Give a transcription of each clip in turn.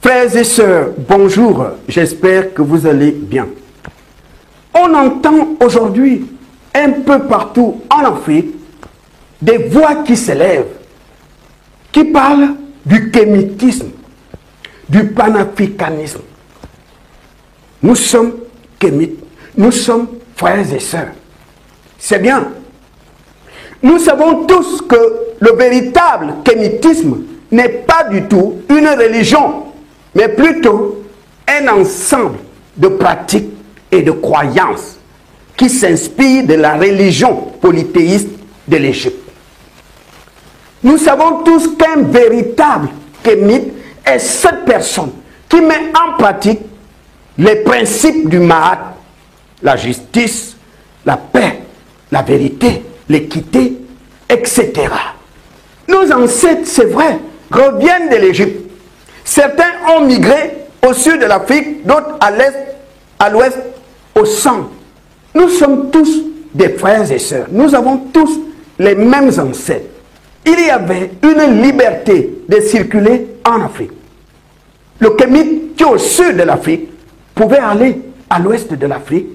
Frères et sœurs, bonjour, j'espère que vous allez bien. On entend aujourd'hui un peu partout en Afrique des voix qui s'élèvent, qui parlent du kémitisme, du panafricanisme. Nous sommes kémites, nous sommes frères et sœurs. C'est bien. Nous savons tous que le véritable kémitisme n'est pas du tout une religion, mais plutôt un ensemble de pratiques et de croyances qui s'inspirent de la religion polythéiste de l'Égypte. Nous savons tous qu'un véritable kémite est cette personne qui met en pratique les principes du Mahat, la justice, la paix, la vérité, l'équité, etc. Nos ancêtres, c'est vrai, reviennent de l'Égypte. Certains ont migré au sud de l'Afrique, d'autres à l'est, à l'ouest, au centre. Nous sommes tous des frères et sœurs. Nous avons tous les mêmes ancêtres. Il y avait une liberté de circuler en Afrique. Le kémite qui est au sud de l'Afrique pouvait aller à l'ouest de l'Afrique.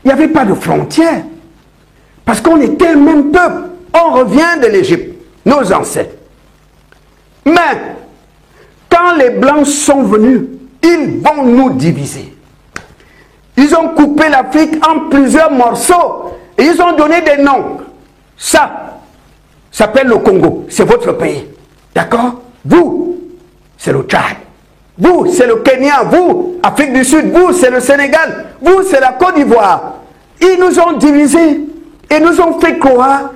Il n'y avait pas de frontières. Parce qu'on était un même peuple. On revient de l'Égypte, nos ancêtres. Mais, quand les Blancs sont venus, ils vont nous diviser. Ils ont coupé l'Afrique en plusieurs morceaux et ils ont donné des noms. Ça s'appelle le Congo, c'est votre pays. D'accord? Vous, c'est le Tchad. Vous, c'est le Kenya. Vous, Afrique du Sud. Vous, c'est le Sénégal. Vous, c'est la Côte d'Ivoire. Ils nous ont divisés et nous ont fait croire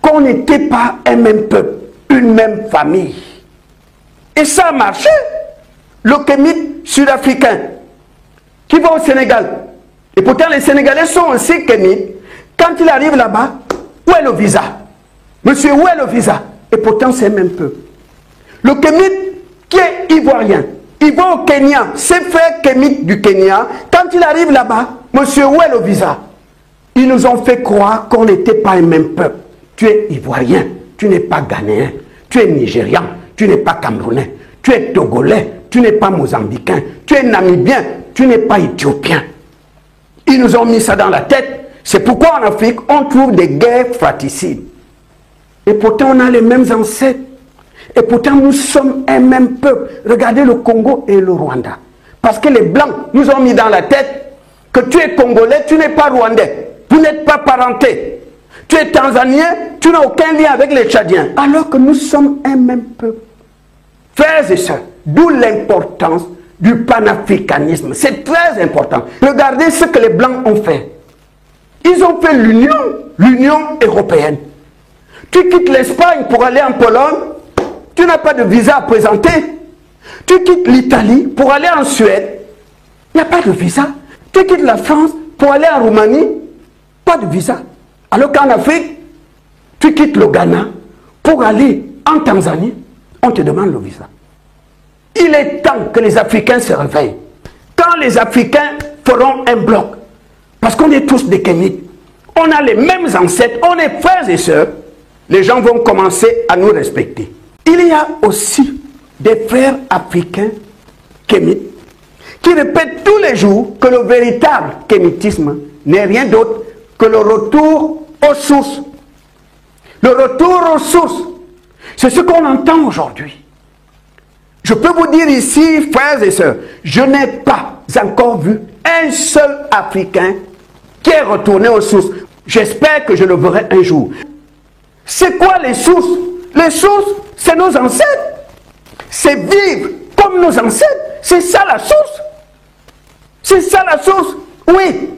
qu'on n'était pas un même peuple, une même famille. Et ça a marché. Le kémite sud-africain qui va au Sénégal. Et pourtant, les Sénégalais sont aussi kémites. Quand il arrive là-bas, où est le visa? Monsieur, où est le visa? Et pourtant, c'est le même peuple. Le kémite qui est ivoirien, il va au Kenya, ses frères kémites du Kenya, quand il arrive là-bas, monsieur, où est le visa? Ils nous ont fait croire qu'on n'était pas un même peuple. Tu es ivoirien, tu n'es pas ghanéen, tu es nigérian, tu n'es pas camerounais, tu es togolais, tu n'es pas mozambicain, tu es namibien, tu n'es pas éthiopien. Ils nous ont mis ça dans la tête. C'est pourquoi en Afrique, on trouve des guerres fratricides. Et pourtant, on a les mêmes ancêtres. Et pourtant, nous sommes un même peuple. Regardez le Congo et le Rwanda. Parce que les Blancs nous ont mis dans la tête que tu es Congolais, tu n'es pas Rwandais. Vous n'êtes pas parenté. Tu es Tanzanien, tu n'as aucun lien avec les Tchadiens. Alors que nous sommes un même peuple. Frères et sœurs, d'où l'importance du panafricanisme. C'est très important. Regardez ce que les Blancs ont fait. Ils ont fait l'Union européenne. Tu quittes l'Espagne pour aller en Pologne, tu n'as pas de visa à présenter. Tu quittes l'Italie pour aller en Suède, il n'y a pas de visa. Tu quittes la France pour aller en Roumanie, pas de visa. Alors qu'en Afrique, tu quittes le Ghana pour aller en Tanzanie, on te demande le visa. Il est temps que les Africains se réveillent. Quand les Africains feront un bloc, parce qu'on est tous des kémites, on a les mêmes ancêtres, on est frères et sœurs, les gens vont commencer à nous respecter. Il y a aussi des frères africains kémites qui répètent tous les jours que le véritable kémitisme n'est rien d'autre que le retour aux sources. Le retour aux sources, c'est ce qu'on entend aujourd'hui. Je peux vous dire ici, frères et sœurs, je n'ai pas encore vu un seul Africain qui est retourné aux sources. J'espère que je le verrai un jour. C'est quoi les sources? Les sources, c'est nos ancêtres. C'est vivre comme nos ancêtres. C'est ça la source. C'est ça la source. Oui,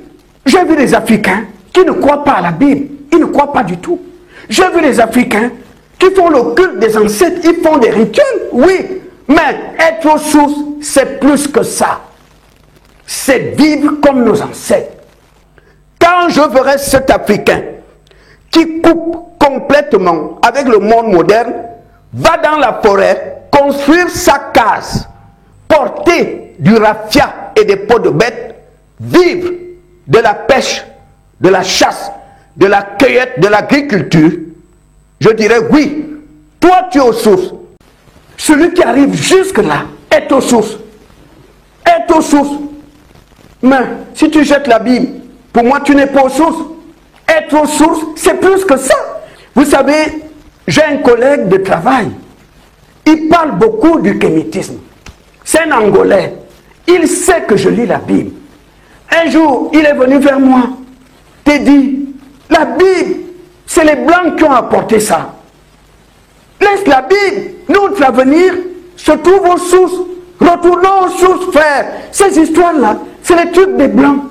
j'ai vu des Africains qui ne croient pas à la Bible. Ils ne croient pas du tout. J'ai vu des Africains qui font le culte des ancêtres. Ils font des rituels. Oui, mais être aux sources, c'est plus que ça. C'est vivre comme nos ancêtres. Quand je verrai cet Africain qui coupe complètement avec le monde moderne, va dans la forêt, construire sa case, porter du raffia et des peaux de bête, vivre de la pêche, de la chasse, de la cueillette, de l'agriculture, je dirais oui, toi tu es aux sources. Celui qui arrive jusque-là est aux sources. être aux sources. Mais si tu jettes la Bible, pour moi, tu n'es pas aux sources. Être aux sources, c'est plus que ça. Vous savez, j'ai un collègue de travail. Il parle beaucoup du kémétisme. C'est un Angolais. Il sait que je lis la Bible. Un jour, il est venu vers moi. Il dit, la Bible, c'est les Blancs qui ont apporté ça. Laisse la Bible. Notre avenir se trouve aux sources. Retournons aux sources, frère. Ces histoires-là, c'est les trucs des Blancs.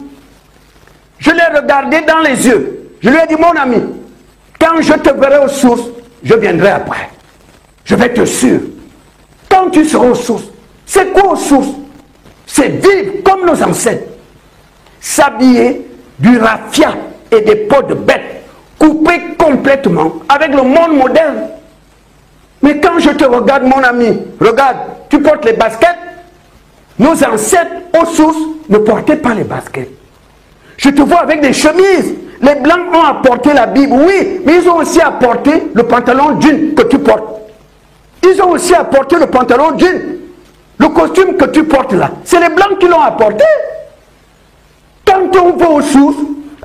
Je l'ai regardé dans les yeux. Je lui ai dit, mon ami, quand je te verrai aux sources, je viendrai après. Je vais te suivre. Quand tu seras aux sources, c'est quoi aux sources? C'est vivre comme nos ancêtres. S'habiller du raffia et des peaux de bête, coupés complètement avec le monde moderne. Mais quand je te regarde, mon ami, regarde, tu portes les baskets. Nos ancêtres aux sources ne portaient pas les baskets. Je te vois avec des chemises. Les Blancs ont apporté la Bible, oui, mais ils ont aussi apporté le pantalon jean que tu portes. Ils ont aussi apporté le pantalon jean. Le costume que tu portes là, c'est les Blancs qui l'ont apporté. Quand on va aux sources,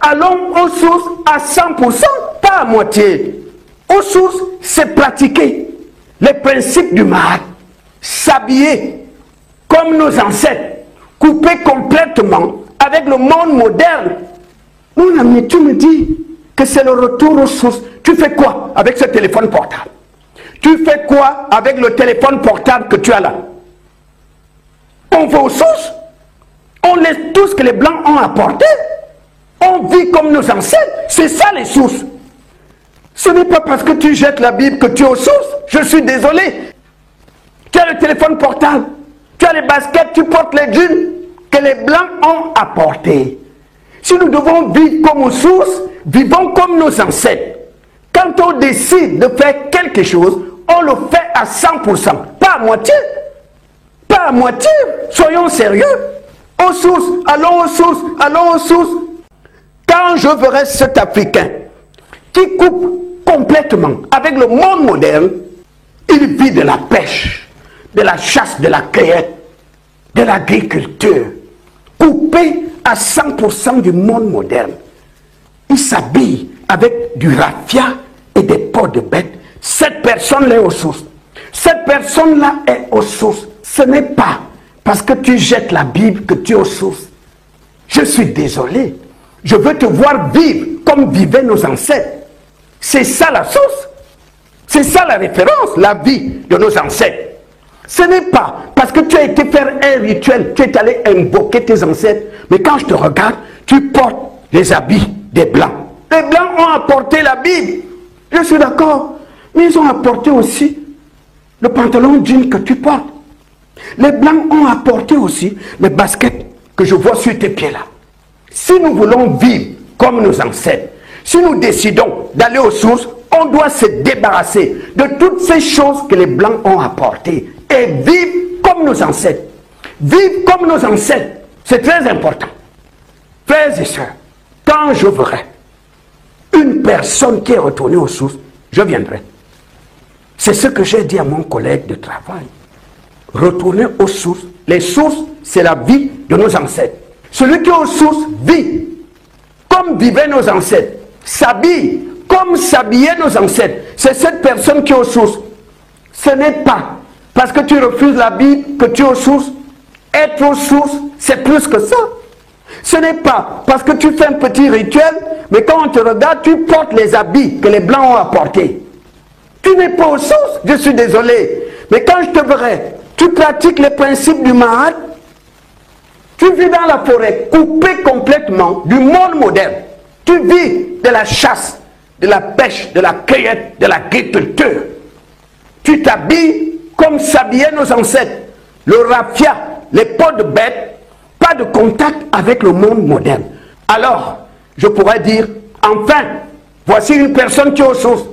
allons aux sources à 100%, pas à moitié. Aux sources, c'est pratiquer les principes du Mahat, s'habiller comme nos ancêtres, couper complètement avec le monde moderne. Mon ami, tu me dis que c'est le retour aux sources. Tu fais quoi avec ce téléphone portable? Tu fais quoi avec le téléphone portable que tu as là? On va aux sources. On laisse tout ce que les Blancs ont apporté. On vit comme nos ancêtres. C'est ça les sources. Ce n'est pas parce que tu jettes la Bible que tu es aux sources. Je suis désolé. Tu as le téléphone portable. Tu as les baskets, tu portes les jeans que les Blancs ont apportés. Si nous devons vivre comme aux sources, vivons comme nos ancêtres. Quand on décide de faire quelque chose, on le fait à 100%. Pas à moitié. Pas à moitié. Soyons sérieux. Aux sources, allons aux sources, allons aux sources. Quand je verrai cet Africain qui coupe complètement avec le monde moderne, il vit de la pêche, de la chasse, de la cueillette, de l'agriculture, coupé à 100% du monde moderne. Il s'habille avec du raffia et des peaux de bête. Cette personne-là est aux sources. Cette personne-là est aux sources. Ce n'est pas parce que tu jettes la Bible que tu es aux sources. Je suis désolé. Je veux te voir vivre comme vivaient nos ancêtres. C'est ça la source. C'est ça la référence, la vie de nos ancêtres. Ce n'est pas parce que tu as été faire un rituel, tu es allé invoquer tes ancêtres. Mais quand je te regarde, tu portes les habits des Blancs. Les Blancs ont apporté la Bible. Je suis d'accord. Mais ils ont apporté aussi le pantalon jean que tu portes. Les Blancs ont apporté aussi les baskets que je vois sur tes pieds là. Si nous voulons vivre comme nos ancêtres, si nous décidons d'aller aux sources, on doit se débarrasser de toutes ces choses que les Blancs ont apportées et vivre comme nos ancêtres. Vivre comme nos ancêtres, c'est très important. Frères et sœurs, quand je verrai une personne qui est retournée aux sources, je viendrai. C'est ce que j'ai dit à mon collègue de travail. Retourner aux sources. Les sources, c'est la vie de nos ancêtres. Celui qui est aux sources vit comme vivaient nos ancêtres, s'habille comme s'habillaient nos ancêtres. C'est cette personne qui est aux sources. Ce n'est pas parce que tu refuses la Bible que tu es aux sources. Être aux sources, c'est plus que ça. Ce n'est pas parce que tu fais un petit rituel, mais quand on te regarde, tu portes les habits que les Blancs ont apportés. Tu n'es pas aux sources, je suis désolé. Mais quand je te verrai, tu pratiques les principes du Mahat, tu vis dans la forêt, coupé complètement du monde moderne. Tu vis de la chasse, de la pêche, de la cueillette, de l'agriculture. Tu t'habilles comme s'habillaient nos ancêtres. Le raffia, les peaux de bête, pas de contact avec le monde moderne. Alors, je pourrais dire, enfin, voici une personne qui est aux sources.